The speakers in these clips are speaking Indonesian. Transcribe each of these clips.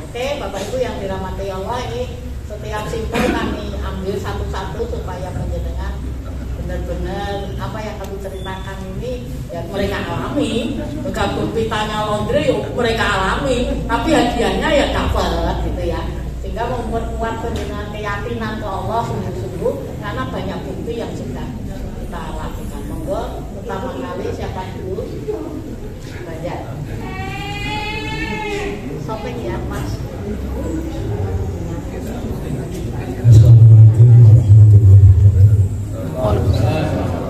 Oke, Bapak Ibu yang dirahmati Allah, ini setiap simpul kami ambil satu-satu supaya penjenengan benar-benar apa yang kami ceritakan ini ya mereka alami. Bukan pitanya laundry mereka alami, tapi hadiahnya ya dapat gitu ya. Sehingga memperkuat penjenengan keyakinan ke Allah sungguh-sungguh karena banyak bukti yang sudah kita lakukan. Monggo pertama kali siapa dulu? Banyak. Shopping ya Mas. Assalamualaikum warahmatullahi wabarakatuh.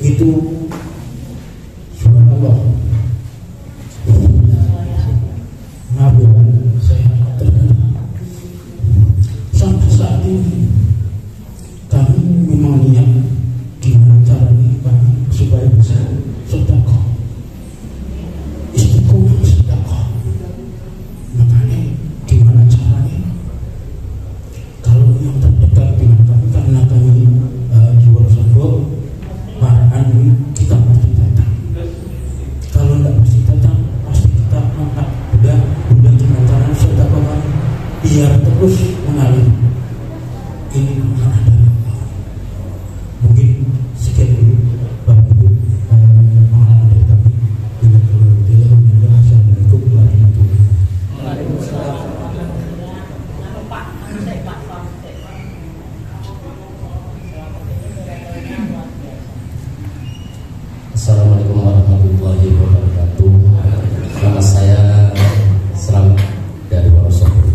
itu terus mengalir. Ini akan ada mungkin sekian dulu Bapak Ibu pengalaman dari kami. Assalamualaikum warahmatullahi wabarakatuh. Assalamualaikum warahmatullahi wabarakatuh. Nama saya Selamat dari Wonosobo.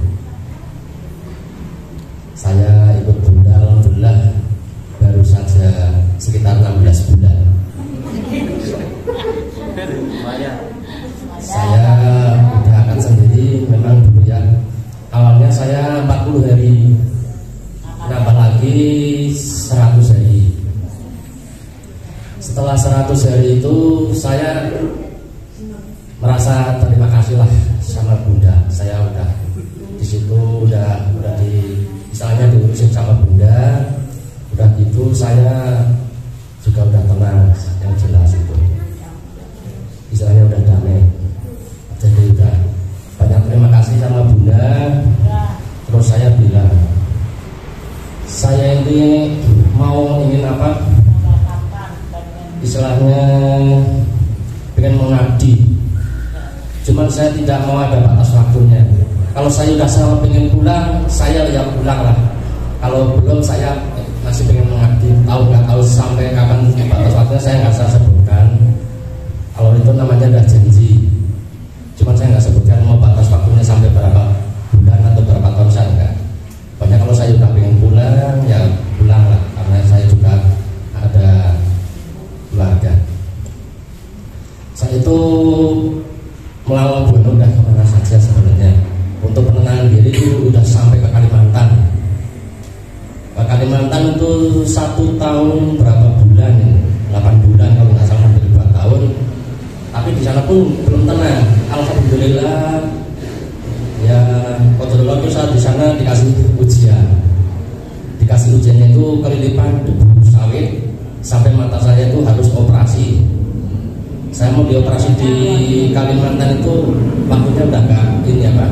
Saya ikut Bunda alhamdulillah baru saja sekitar 16 bulan. Saya udah akan sendiri memang dulu ya. Awalnya saya 40 hari, nambah lagi 100 hari. Setelah 100 hari itu saya merasa terima kasih lah sama Bunda. Saya udah di situ udah di istilahnya diurusin sama Bunda. Udah gitu saya juga udah tenang, yang jelas itu. Istilahnya udah damai. Jadi udah banyak terima kasih sama Bunda. Terus saya bilang, saya ini mau ingin apa? Istilahnya pengen mengabdi, cuman saya tidak mau ada batas waktunya. Kalau saya udah sama pengen pulang, saya ya pulang lah. Kalau belum saya masih pengen mengabdi. Tahu nggak kalau sampai kapan batas waktunya saya nggak bisa sebutkan. Kalau itu namanya udah janji. Cuman saya nggak sebutkan mau batas waktunya sampai berapa bulan atau berapa tahun saya enggak. Pokoknya kalau saya udah pengen pulang ya pulang lah, karena saya juga ada keluarga. Saya itu melawan buana udah kemana saja sebenarnya. Untuk penenangan diri itu udah sampai ke Kalimantan. Ke Kalimantan itu 1 tahun berapa bulan, 8 bulan kalau nggak salah, hampir 2 tahun. Tapi di sana pun belum tenang. Alhamdulillah ya, kontrol itu saat di sana dikasih ujian. Dikasih ujiannya itu kelilipan debu sawit sampai mata saya itu harus operasi. Saya mau dioperasi di Kalimantan itu waktunya udah nggak ini ya Pak,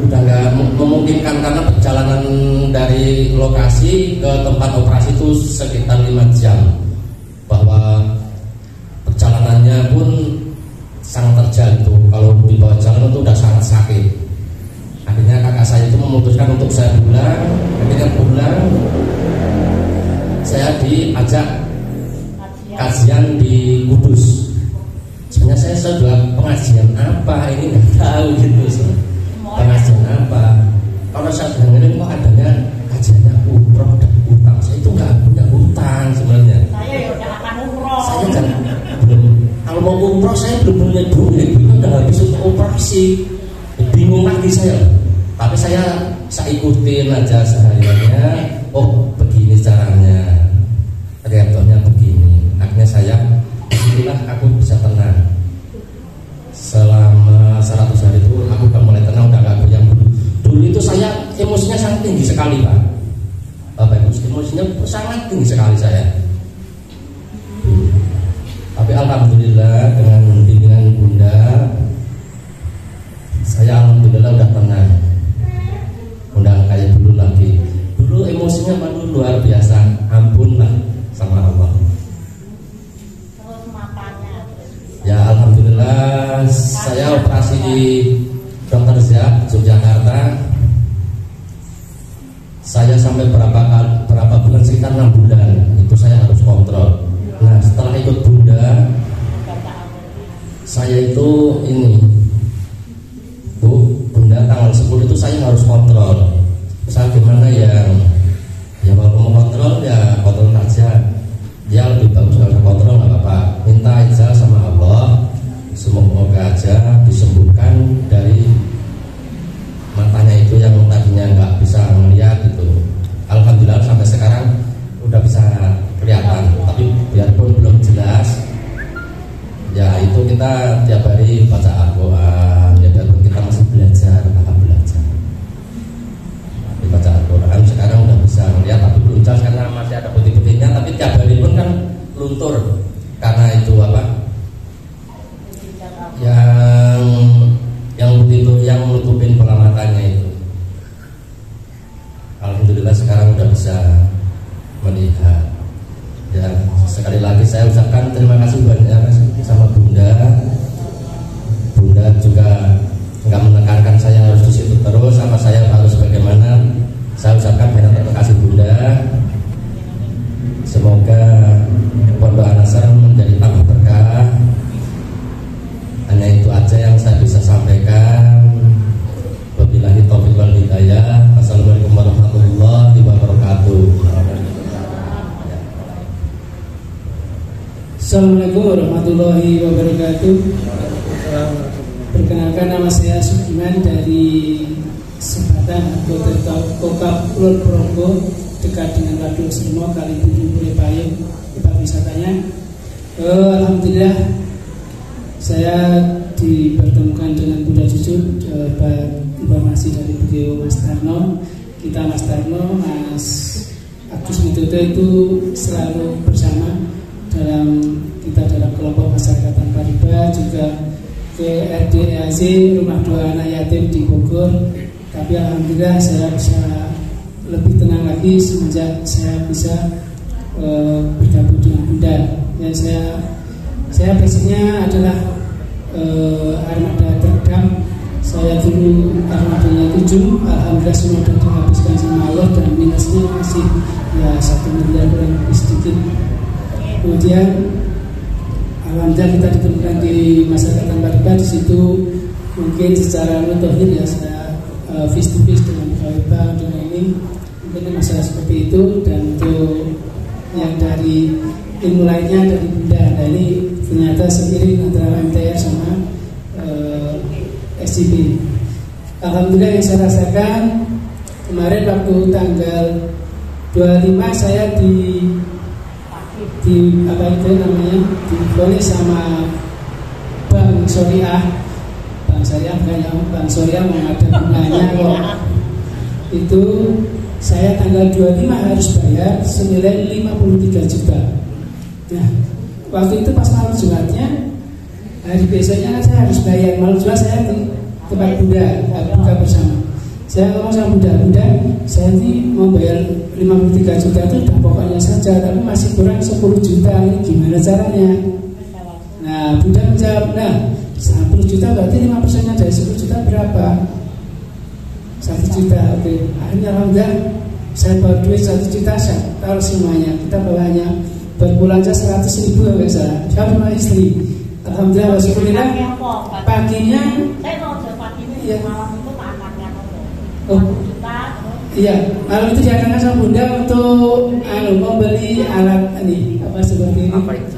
udah nggak memungkinkan karena perjalanan dari lokasi ke tempat operasi itu sekitar 5 jam. Bahwa perjalanannya pun sangat terjal itu, kalau di bawah jalan itu udah sangat sakit. Akhirnya kakak saya itu memutuskan untuk saya pulang. Akhirnya pulang, saya diajak kajian di Kudus. Sebenarnya saya sudah pengajian apa ini nggak tahu gitu. Pengajian apa? Kalau saya dengerin kok adanya kajiannya umroh dan utang. Saya itu nggak punya utang sebenarnya. Saya ya udah akan umroh. Saya kan belum. Kalau mau umroh saya belum punya duit. Itu udah habis untuk operasi. Bingung lagi saya. Tapi saya ikutin aja sehariannya. Oh begini caranya. Reaktornya begini. Akhirnya saya, disinilah aku bisa tenang. Selama 100 hari itu aku udah mulai tenang, udah gak goyang dulu. Dulu itu saya emosinya sangat tinggi sekali Pak. Bapak Ibu, emosinya sangat tinggi sekali saya. Tapi alhamdulillah dengan bimbingan Bunda, saya alhamdulillah udah tenang. Udah kayak dulu lagi. Dulu emosinya luar biasa, ampun lah sama Allah. Ya alhamdulillah saya operasi di Dr. Ziak Yogyakarta. Saya sampai berapa bulan, sekitar 6 bulan itu saya harus kontrol. Nah setelah ikut Bunda, saya itu ini Bunda tanggal 10 itu saya harus kontrol. Saya gimana ya kalau mau kontrol ya kontrol aja. Ya lebih bagus kalau kontrol nggak apa-apa. Minta aja sama Allah, semoga aja disembuhkan dari matanya itu yang tadinya nggak bisa melihat itu. Alhamdulillah sampai sekarang udah bisa kelihatan. Tapi biarpun belum jelas, ya itu kita tiap hari baca Al-Quran. Ya biarpun kita masih belajar, baca Al-Quran sekarang udah bisa melihat, tapi belum jelas karena masih ada putih-putihnya. Tapi tiap hari pun kan luntur karena itu apa? Yang putih itu yang nutupin bola matanya itu. lagi saya ucapkan terima kasih banyak sama Bunda. Bunda juga nggak menekankan saya harus di situ terus, sama saya harus bagaimana. Saya ucapkan banyak terima kasih Bunda. Semoga Pondok Al-Azhar menjadi tambah berkah. Hanya itu aja yang saya bisa sampaikan. Wabillahi taufiq wal hidayah. Wassalamualaikum warahmatullahi wabarakatuh. Assalamualaikum warahmatullahi wabarakatuh. Perkenalkan, nama saya Sugiman dari Sebatan Kota Kokap Kulon Progo, dekat dengan Waduk Simo, Kalibudu, Purepayung, tempat wisatanya. Alhamdulillah saya dipertemukan dengan Bunda Jujur, informasi dari beliau Mas Tarno. Kita Mas Tarno, Mas Agus Widodo itu selalu bersama dalam kelompok masyarakat tanpa riba, juga ke RDAZ Rumah Dua Anak Yatim di Bogor. Tapi alhamdulillah saya bisa lebih tenang lagi semenjak saya bisa bergabung dengan Bunda. Dan saya basicnya adalah armada terdam. Saya dulu armadanya 7, alhamdulillah semua sudah dihabiskan sama Allah dan minusnya masih ya 1 miliar kurang lebih sedikit. Kemudian alhamdulillah kita ditemukan di masyarakat tanpa riba. Di situ mungkin secara mutakhir ya saya face to face dengan riba, dengan ini mungkin masalah seperti itu. Dan untuk yang dari ilmu lainnya dari Bunda, nah ini ternyata seiring antara MTR sama SCB. Alhamdulillah yang saya rasakan kemarin waktu tanggal 25 saya di apa itu namanya, diponis sama Bank Syariah menghadap bunganya kok. Itu saya tanggal 25 harus bayar senilai 53 juta. Nah, waktu itu pas malam Jumatnya, hari besoknya kan saya harus bayar. Malam Jumat saya di tempat Bunda buka bersama. Saya ngomong sama Bunda, saya ini mau bayar 53 juta itu udah pokoknya saja, tapi masih kurang 10 juta, ini gimana caranya? Nah, Bunda menjawab, nah 10 juta berarti 5%-nya dari 10 juta berapa? 1 juta, oke. Akhirnya alhamdulillah saya bawa duit 1 juta, saya taruh semuanya. Kita bawanya berbulan aja 100.000 enggak salah. Saya sama istri. Alhamdulillah syukurillah. Paginya iya. Oh, iya, malam itu diadakan sama Bunda untuk mau beli alat ini apa seperti ini. Apa itu?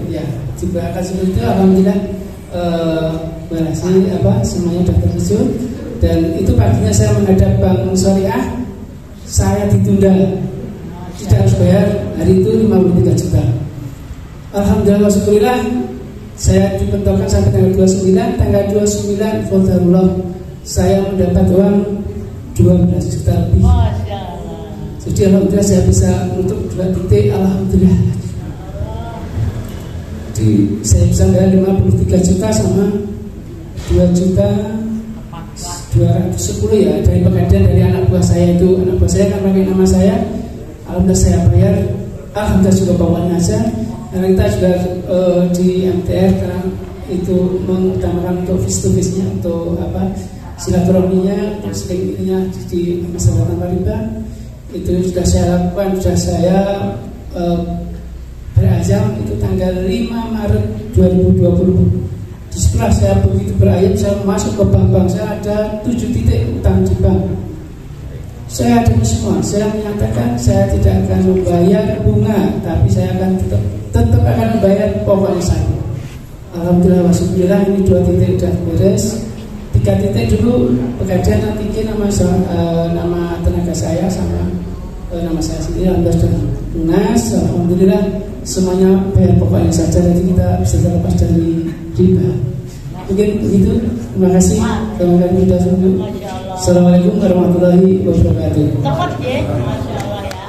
Ya, juga akan seperti itu. Alhamdulillah berhasil, semuanya sudah terwujud. Dan itu paginya saya menghadap Bank Syariah, saya ditunda, tidak harus bayar hari itu 53 juta. Alhamdulillah syukurillah saya dipentokkan sampai tanggal 29. Tanggal 29 Qadarullah saya mendapat uang 12 juta lebih. Jadi alhamdulillah saya bisa untuk 2 titik. Alhamdulillah. Jadi saya bisa bayar 53 juta sama 2 juta 210 ya dari pegadaian dari anak buah saya itu. Anak buah saya kan pakai nama saya. Alhamdulillah saya bayar. Alhamdulillah juga bawanya aja. Karena kita juga di MTR karena itu mengutamakan untuk face to face-nya, untuk silaturahminya, untuk seringnya di masyarakat tanpa riba. Itu sudah saya lakukan, sudah saya berazam itu tanggal 5 Maret 2020. Setelah saya begitu berayat, saya masuk ke bank-bank. Saya ada 7 titik utang di bank. Saya ada semua. Saya menyatakan saya tidak akan membayar bunga, tapi saya akan tetap akan membayar pokoknya saya. Alhamdulillah wasyukurillah ini 2 titik sudah beres. 3 titik dulu pegadaian nanti nama tenaga saya sama nama saya sendiri alhamdulillah sudah lunas. Alhamdulillah semuanya bayar pokoknya saja, jadi kita bisa terlepas dari riba. Mungkin begitu. Terima kasih. Assalamualaikum warahmatullahi wabarakatuh. Tepat ya, Masya Allah ya.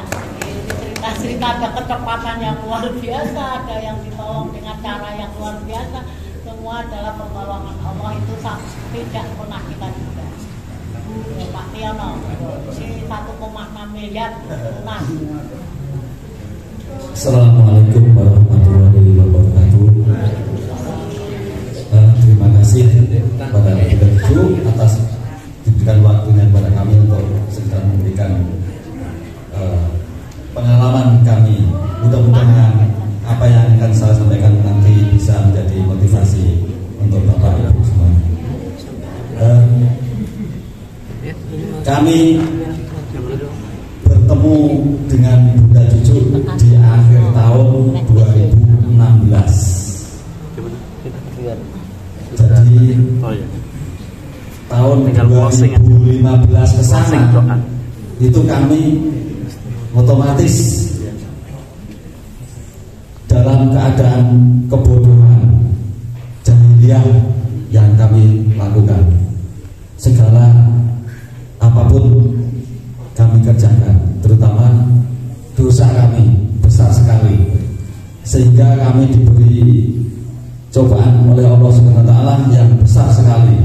Cerita ada kecepatan yang luar biasa, ada yang ditolong dengan cara yang luar biasa. Semua adalah pertolongan Allah, itu tidak pernah kita duga. Pak Tiono, si 1,6 miliar lunas. Assalamualaikum warahmatullahi wabarakatuh. Terima kasih kepada Ibu atas diberikan waktunya kepada kami untuk sekedar memberikan pengalaman kami. Mudah-mudahan apa yang akan saya sampaikan nanti bisa menjadi motivasi untuk Bapak Ibu semua. Kami bertemu dengan Bunda Cucu di akhir tahun 2016. Jadi tahun 2015 ke sana itu kami otomatis dalam keadaan kebodohan jahiliyah yang kami lakukan. Segala apapun kami kerjakan, terutama dosa kami besar sekali, sehingga kami diberi cobaan oleh Allah Subhanahu wa taala yang besar sekali.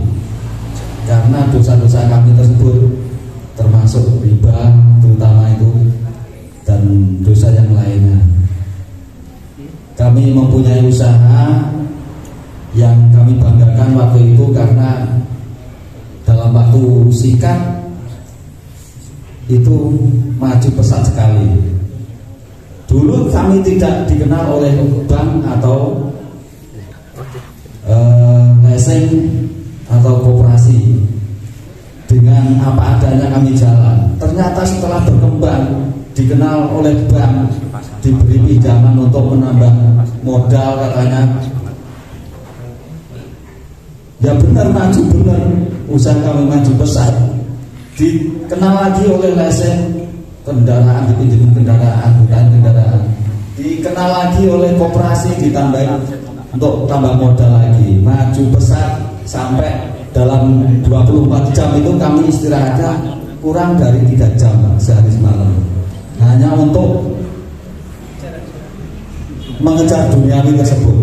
Karena dosa-dosa kami tersebut termasuk riba terutama itu dan dosa yang lainnya. Kami mempunyai usaha yang kami banggakan waktu itu karena dalam waktu singkat itu maju pesat sekali. Dulu kami tidak dikenal oleh bank atau leasing atau koperasi. Dengan apa adanya kami jalan. Ternyata setelah berkembang dikenal oleh bank, diberi pinjaman untuk menambah modal katanya. Ya benar, maju benar, usaha kami maju pesat. Dikenal lagi oleh leasing kendaraan, dipinjemin kendaraan, bukan kendaraan. Dikenal lagi oleh koperasi, ditambahin untuk tambah modal lagi, maju pesat sampai dalam 24 jam itu kami istirahatnya kurang dari 3 jam sehari semalam, hanya untuk mengejar duniawi tersebut.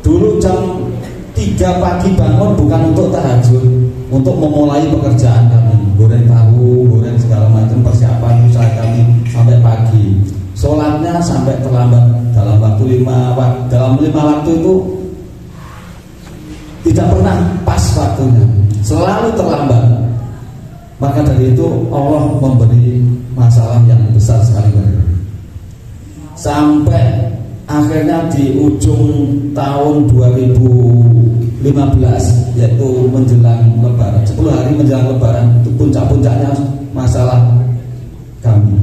Dulu jam 3 pagi bangun bukan untuk tahajud, untuk memulai pekerjaan kami, goreng tahu, goreng segala macam persiapan usaha kami sampai pagi. Sholatnya sampai terlambat dalam waktu 5 waktu itu tidak pernah pas waktunya, selalu terlambat. Maka dari itu Allah memberi masalah yang besar sekali. Sampai akhirnya di ujung tahun 2015, yaitu menjelang Lebaran, 10 hari menjelang Lebaran, itu puncak-puncaknya masalah kami.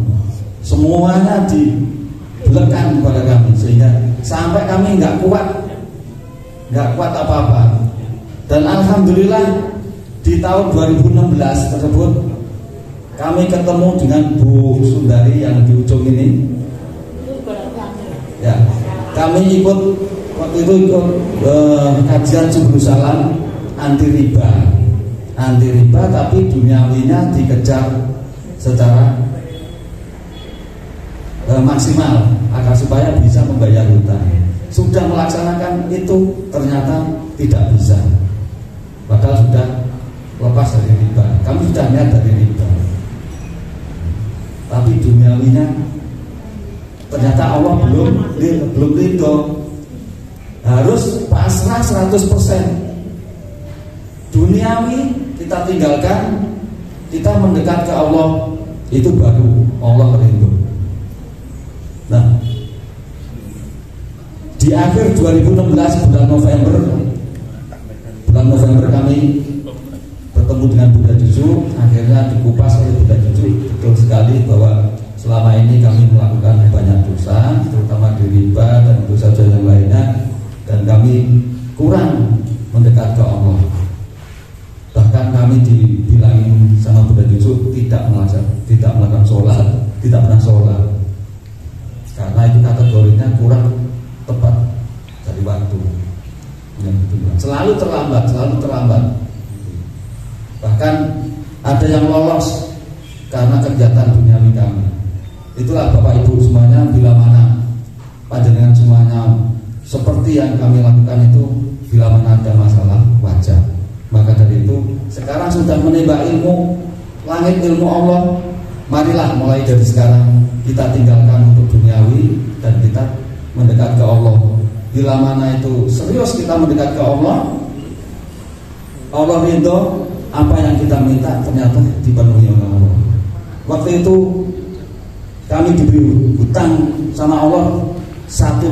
Semuanya dibelekan kepada kami, sehingga sampai kami nggak kuat apa-apa. Dan alhamdulillah di tahun 2016 tersebut kami ketemu dengan Bu Sundari yang di ujung ini. Ya, kami ikut waktu itu kajian Subul Salam anti riba, tapi duniawinya dikejar secara maksimal agar supaya bisa membayar hutang. Sudah melaksanakan itu ternyata tidak bisa, padahal sudah lepas dari riba. Kami sudah niat dari riba, tapi duniawinya ternyata Allah belum ridho. Harus pasrah 100%. Duniawi kita tinggalkan, kita mendekat ke Allah, itu baru Allah ridho. Nah, di akhir 2016 bulan November kami bertemu dengan Bunda Cucu. Akhirnya dikupas oleh Bunda Cucu betul sekali bahwa selama ini kami melakukan banyak dosa, terutama di riba dan dosa-dosa yang lainnya, dan kami kurang mendekat ke Allah. Bahkan kami dibilangin sama Bunda Cucu tidak melakukan sholat, tidak pernah sholat, karena itu kategorinya kurang tepat dari waktu. Selalu terlambat. Bahkan ada yang lolos karena kegiatan duniawi kami. Itulah Bapak Ibu semuanya, bila mana panjenengan semuanya seperti yang kami lakukan itu, bila mana ada masalah wajar. Maka dari itu sekarang sudah menimba ilmu langit, ilmu Allah. Marilah mulai dari sekarang kita tinggalkan untuk duniawi. duniawi dan kita mendekat ke Allah. Bila mana itu serius kita mendekat ke Allah, Allah ridho, apa yang kita minta ternyata dipenuhi oleh Allah. Waktu itu kami diberi hutang sama Allah 1,6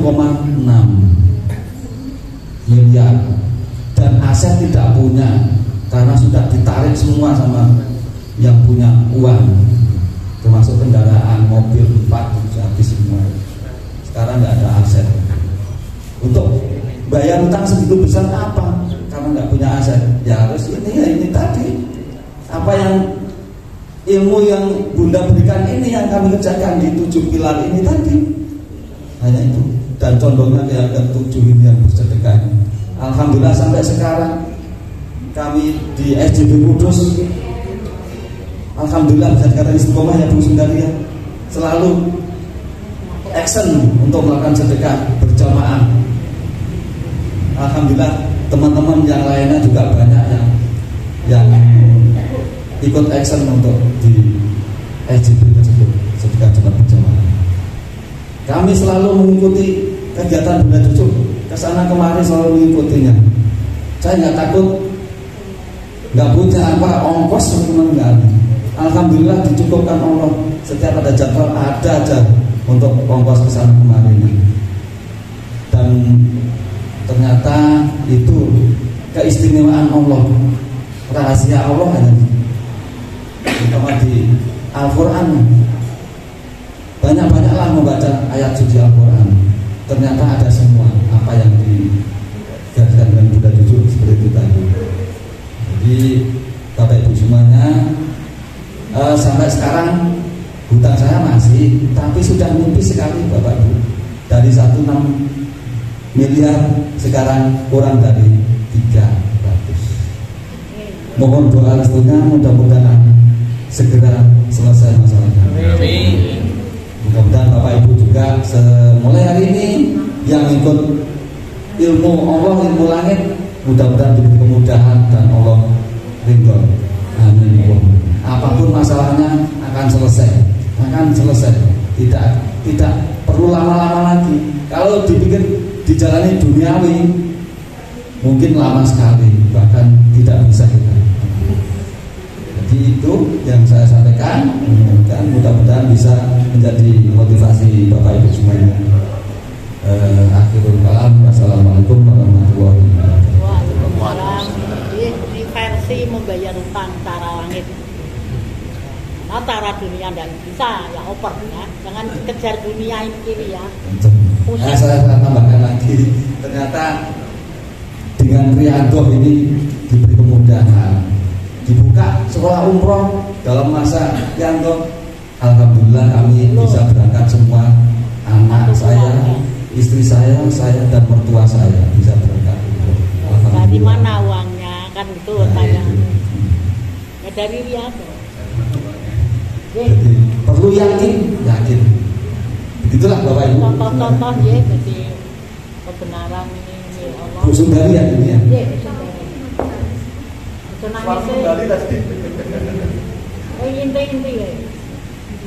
miliar dan aset tidak punya karena sudah ditarik semua sama yang punya uang, termasuk kendaraan, mobil, empat sudah habis semua. Sekarang nggak ada aset. Untuk bayar utang segitu besar apa? Karena nggak punya aset. Ya harus ini tadi. Apa yang ilmu yang Bunda berikan ini yang kami kerjakan di 7 pilar ini tadi. Hanya itu. Dan condongnya yang ke-7 ini yang bersedekah. Alhamdulillah sampai sekarang kami di SJB Kudus, alhamdulillah bisa dikatakan istiqomah ya Bu Sundari ya, selalu action untuk melakukan sedekah berjamaah. Alhamdulillah teman-teman yang lainnya juga banyak yang ikut action untuk di SJB tersebut, sedekah jemaat berjamaah. Kami selalu mengikuti kegiatan Bunda Cucu, kesana kemari selalu mengikutinya. Saya nggak takut, nggak punya ongkos teman-teman. Alhamdulillah dicukupkan Allah, setiap ada jadwal ada aja untuk ongkos kesana kemari. Dan ternyata itu keistimewaan Allah, rahasia Allah hanya terutama di Al-Quran. Banyak-banyaklah membaca ayat suci Al-Quran. Ternyata ada semua apa yang digariskan dengan Bunda Cucu seperti itu tadi. Jadi Bapak Ibu semuanya, sampai sekarang hutang saya masih, tapi sudah mimpi sekali Bapak Ibu. Dari 16 miliar sekarang kurang dari 300. Mohon doa restunya, mudah-mudahan segera selesai masalahnya. Amin. Mudah-mudahan Bapak Ibu juga mulai hari ini yang ikut ilmu Allah, ilmu langit, mudah-mudahan diberi kemudahan dan Allah ridho. Amin. Apapun masalahnya akan selesai. Tidak perlu lama-lama lagi. Kalau dipikir dijalani duniawi mungkin lama sekali, bahkan tidak bisa kita. Jadi itu yang saya sampaikan, dan mudah-mudahan bisa menjadi motivasi Bapak Ibu semuanya. Akhirul kalam, wassalamualaikum warahmatullahi wabarakatuh. Waalaikumsalam. Di versi membayar utang cara langit. Nah, cara dunia tidak bisa, ya oper ya. Jangan kejar dunia ini kiri ya. Saya tambahkan lagi, ternyata dengan Riyadhah ini diberi kemudahan, dibuka sekolah umroh dalam masa yang alhamdulillah kami bisa berangkat semua, anak saya, istri saya dan mertua saya bisa berangkat umroh. Dari mana uangnya kan itu tanya. Ya dari Riyadhah. Jadi perlu yakin. Begitulah Bapak Ibu. Contoh-contoh ya, jadi kebenaran ini Allah. Bu Sundari ya ini ya. Iya, Bu Sundari. Inti ya.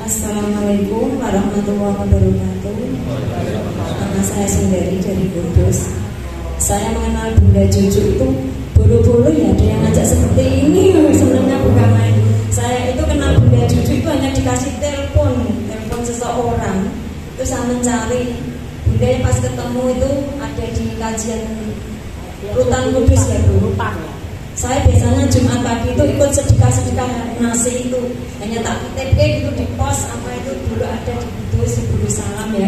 Assalamualaikum warahmatullahi wabarakatuh. Nama saya Sundari dari Kudus. Saya mengenal Bunda Cucu itu buru-buru ya, ada yang ngajak seperti ini. Sebenarnya bukan main. Saya itu kenal Bunda Cucu itu hanya dikasih telepon seseorang. Terus saya mencari Bunda yang pas ketemu itu ada di kajian Rutan Kudus ya Bu. Saya biasanya Jumat pagi itu ikut sedekah nasi itu, hanya tak TP gitu di pos apa itu dulu ada di Kudus, di Bulu Salam ya.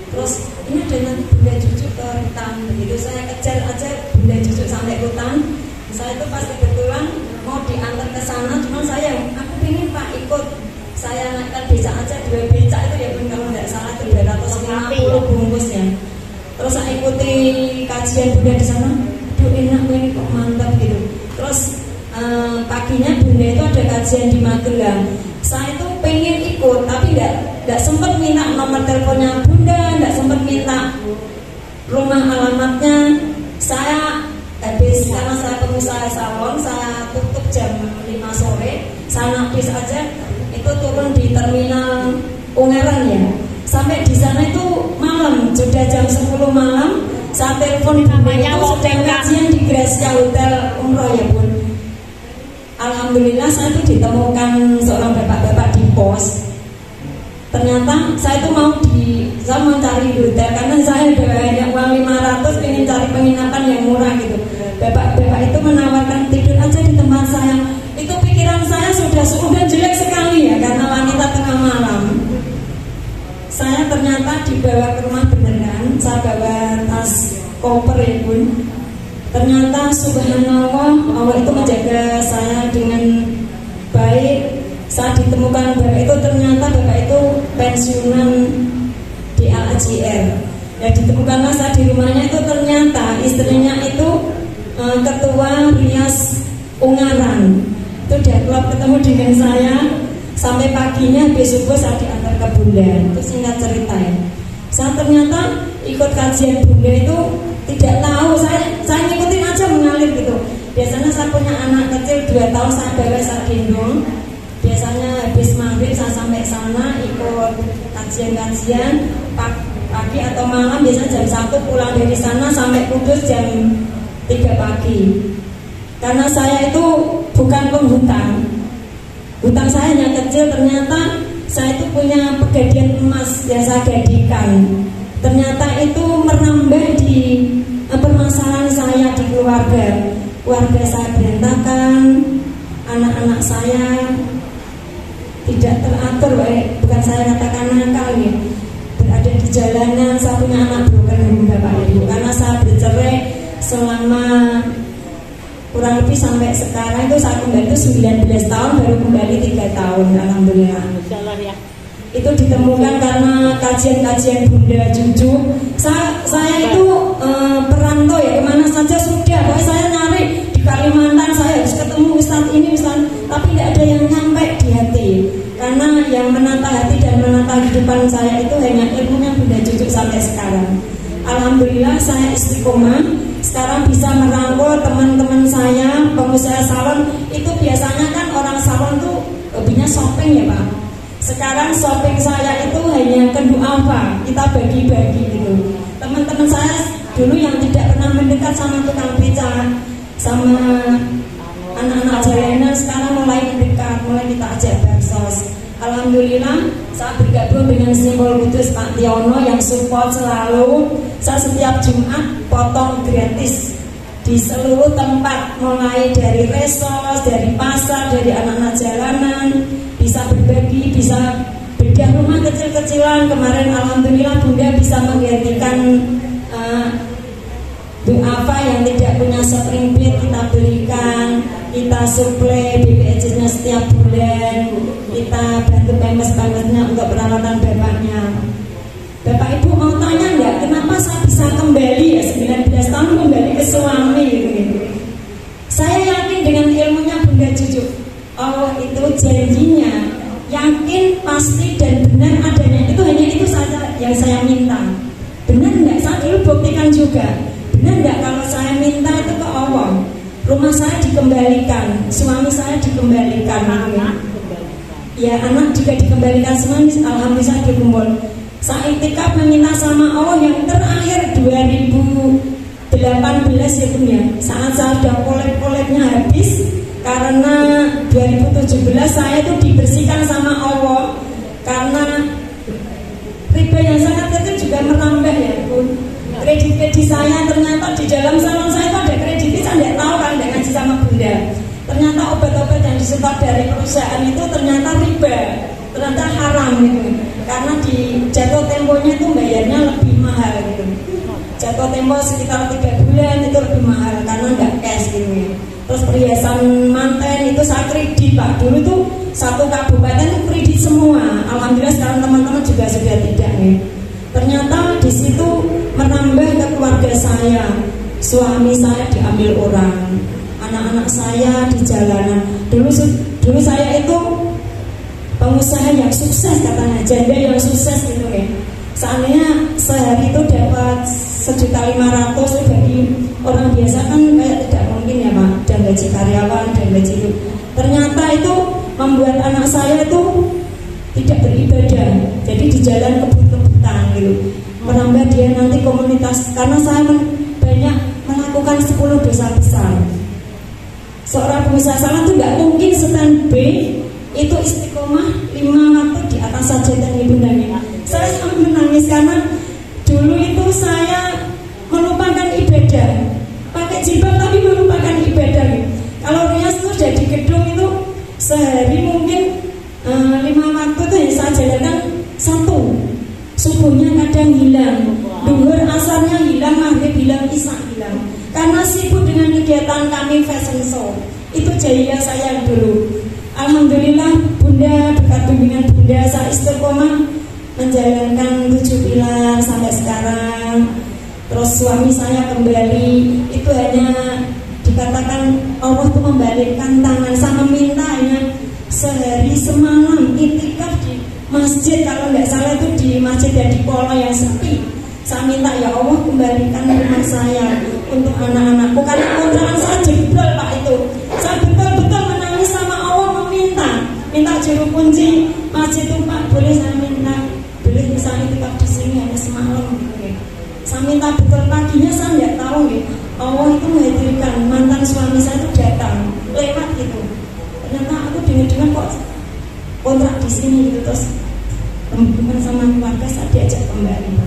Terus ini ada nanti Bunda Cucu ke Rutan, begitu saya kejar aja Bunda Cucu sampai Rutan. Saya itu pas kebetulan mau diantar ke sana, cuma aku pengen Pak ikut. Saya naikkan beca aja 2 beca itu ya pun kalau tidak salah 250 bungkus ya. Terus saya ikuti kajian Bunda di sana, aduh enak ini kok mantap gitu. Terus paginya Bunda itu ada kajian di Magelang. Saya itu pengen ikut tapi tidak sempat minta nomor teleponnya Bunda, tidak sempat minta rumah alamatnya. Saya habis karena saya pengusaha salon, saya tutup jam 5 sore. Saya bis aja itu turun di terminal Ungaran ya. Sampai di sana itu jam 10 malam saya telepon Bunda itu sedang kajian di Gracia Hotel Umroh ya Bun. Alhamdulillah saya itu ditemukan seorang bapak-bapak di pos. Ternyata saya itu saya mau cari hotel karena saya ada uang 500 ingin cari penginapan yang murah gitu. Bapak-bapak itu menawarkan tidur aja di tempat saya. Itu pikiran saya sudah jelek sekali ya karena wanita tengah malam. Saya ternyata dibawa ke rumah beneran. Saya bawa tas koper ya Bun. Ternyata subhanallah Allah itu menjaga saya dengan baik. Saat ditemukan bapak itu ternyata bapak itu pensiunan di Al-Ajr. Ya ditemukanlah saya di rumahnya itu ternyata istrinya itu ketua Rias Ungaran. Itu dia klub ketemu dengan saya. Sampai paginya besok saya diantar ke Bunda. Itu singkat cerita ya. Saya ternyata ikut kajian Bunda itu tidak tahu. Saya ngikutin aja mengalir gitu. Biasanya saya punya anak kecil 2 tahun saya bawa saya gendong. Biasanya habis maghrib saya sampai sana ikut kajian-kajian pagi atau malam. Biasanya jam 1 pulang dari sana sampai Kudus jam 3 pagi. Karena saya itu bukan penghutang. Hutang saya hanya kecil, ternyata saya itu punya pegadian emas yang saya gadikan. Ternyata itu menambah di permasalahan saya di keluarga. Keluarga saya berantakan, anak-anak saya tidak teratur, bukan saya katakan nakal ya. Berada di jalanan, saya punya anak broken Bapak Ibu. Karena saya bercerai selama kurang lebih sampai sekarang itu saya kembali itu 19 tahun baru kembali 3 tahun alhamdulillah. Ya. Itu ditemukan karena kajian-kajian Bunda Juju. Saya itu perantau ya kemana saja sudah. Pokoknya saya nyari di Kalimantan saya harus ketemu Ustadz ini Ustadz, tapi tidak ada yang nyampe di hati. Karena yang menata hati dan menata kehidupan saya itu hanya ilmunya Bunda Juju sampai sekarang. Alhamdulillah saya istiqomah. Sekarang bisa merangkul teman-teman saya pengusaha salon. Itu biasanya kan orang salon tuh hobinya shopping ya Pak. Sekarang shopping saya itu hanya kendu apa, kita bagi-bagi gitu. Teman-teman saya dulu yang tidak pernah mendekat sama tukang beca, sama anak-anak jalanan sekarang mulai mendekat, mulai kita ajak baksos. Alhamdulillah saya bergabung dengan Simbol Kudus Pak Tiono yang support selalu. Saya setiap Jumat potong gratis di seluruh tempat, mulai dari resos, dari pasar, dari anak-anak jalanan. Bisa berbagi, bisa bedah rumah kecil-kecilan. Kemarin alhamdulillah Bunda bisa menggantikan duafa yang tidak punya spring bed kita belikan, kita suplai BPJS-nya setiap bulan, kita bantu pempes-pempesnya untuk perawatan bapaknya. Bapak Ibu mau tanya nggak kenapa saya bisa kembali ya 19 tahun kembali ke suami gitu. Saya yakin dengan ilmunya Bunda Juju. Allah itu janjinya yakin, pasti dan benar adanya. Itu hanya itu saja yang saya minta. Benar enggak? Saya dulu buktikan juga. Benar enggak kalau saya minta itu ke Allah? Rumah saya dikembalikan, suami saya dikembalikan, anak ya anak juga dikembalikan semuanya. Alhamdulillah saya dikumpul. Saya iktikaf meminta sama Allah yang terakhir 2018 ya Bun ya. Saat saya sudah kolek-koleknya habis. Karena 2017 saya itu dibersihkan sama Allah. Karena riba yang sangat kecil juga menambah ya Bun. Kredit saya ternyata di dalam salon saya itu ada kredit. Saya tidak tahu kan, tidak ngaji sama Bunda. Ternyata obat-obat yang disupport dari perusahaan itu ternyata riba, ternyata haram gitu. Karena di jatuh temponya itu bayarnya lebih mahal gitu. Jatuh tempo sekitar 3 bulan itu lebih mahal karena nggak cash gitu ya. Terus perhiasan manten itu saya kredit Pak. Dulu tuh satu kabupaten itu kredit semua. Alhamdulillah sekarang teman-teman juga sudah tidak nih. Ternyata di situ menambah ke keluarga saya. Suami saya diambil orang, anak-anak saya di jalanan. Dulu saya itu pengusaha yang sukses katanya, janda yang sukses gitu ya. Seandainya sehari itu dapat 1.500.000 bagi orang biasa kan kayak tidak mungkin ya Pak. Dan gaji karyawan dan gaji itu. Ternyata itu membuat anak saya itu tidak beribadah. Jadi di jalan kebut-kebutan gitu. Menambah semoga dia nanti komunitas, karena saya banyak melakukan 10 dosa besar. Seorang pengusaha salah itu nggak mungkin standby itu istiqomah 5 waktu di atas sajadah ibundanya. Saya sampai menangis karena dulu itu saya melupakan ibadah, pakai jilbab tapi melupakan ibadah. Kalau rias itu jadi gedung itu sehari mungkin 5 waktu itu yang saya jalankan 1. Subuhnya kadang hilang, duhur asarnya hilang, maghrib hilang, isya hilang, karena sibuk dengan kegiatan kami fashion show. Itu jaya saya dulu. Alhamdulillah Bunda, berkat bimbingan Bunda, saya istiqomah menjalankan 7 pilar sampai sekarang. Terus suami saya kembali, itu hanya dikatakan Allah itu membalikkan tangan. Saya minta hanya sehari semalam itikaf di masjid, kalau tidak salah itu di masjid di Polo yang sepi. Saya minta ya Allah kembalikan rumah saya untuk anak-anakku, karena kontrakan saya jebol Pak itu. Saya betul-betul menangis sama Allah, minta juru kunci masjid itu, Pak boleh saya minta, boleh bisa itikaf di sini hanya semalam gitu. Saya minta betul, paginya saya tidak tahu gitu. Allah itu menghadirkan mantan suami saya itu datang lewat gitu. Ternyata aku dengar kok kontrak di sini gitu, terus teman sama keluarga saya diajak kembali.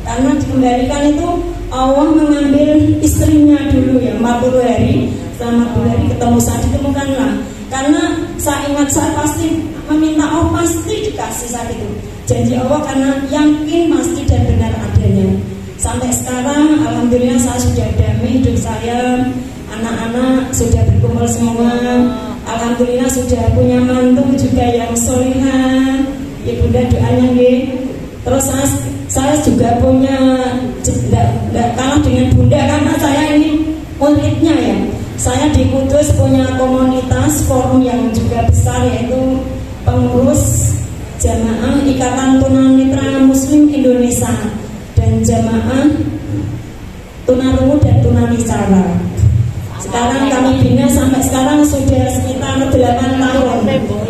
Karena dikembalikan itu Allah mengambil istrinya dulu ya 40 hari. Selama 40 hari ketemu saya ditemukanlah. Karena saya ingat saya pasti meminta Allah pasti dikasih saat itu. Janji Allah karena yakin pasti dan benar adanya. Sampai sekarang alhamdulillah saya sudah damai hidup saya. Anak-anak sudah berkumpul semua. Alhamdulillah sudah punya mantu juga yang solihah. Ya Bunda doanya nggih. Terus saya juga punya, tidak kalah dengan Bunda karena saya ini muridnya ya. Saya di Kudus punya komunitas forum yang juga besar, yaitu pengurus jamaah Ikatan Tunanetra Muslim Indonesia dan jamaah tunarungu dan tunawicara. Sekarang kami bina sampai sekarang sudah sekitar 8 tahun.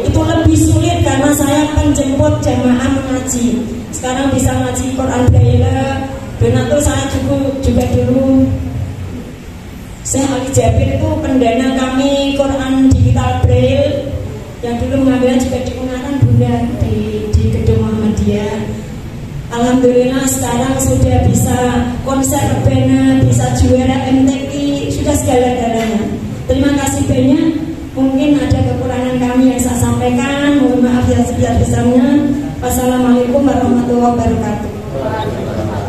Itu lebih sulit karena saya penjemput jamaah mengaji. Sekarang bisa ngaji Quran Braille. Donatur saya juga dulu. Saya Ali Jabir itu pendana kami Quran digital Braille yang dulu mengambilnya juga digunakan Bunda di Gedung Muhammadiyah. Alhamdulillah sekarang sudah bisa konser rebana, bisa juara MTQ, sudah segala-galanya. Terima kasih banyak. Mungkin ada kekurangan kami yang saya sampaikan. Mohon maaf yang sebesar-besarnya. Wassalamualaikum warahmatullahi wabarakatuh.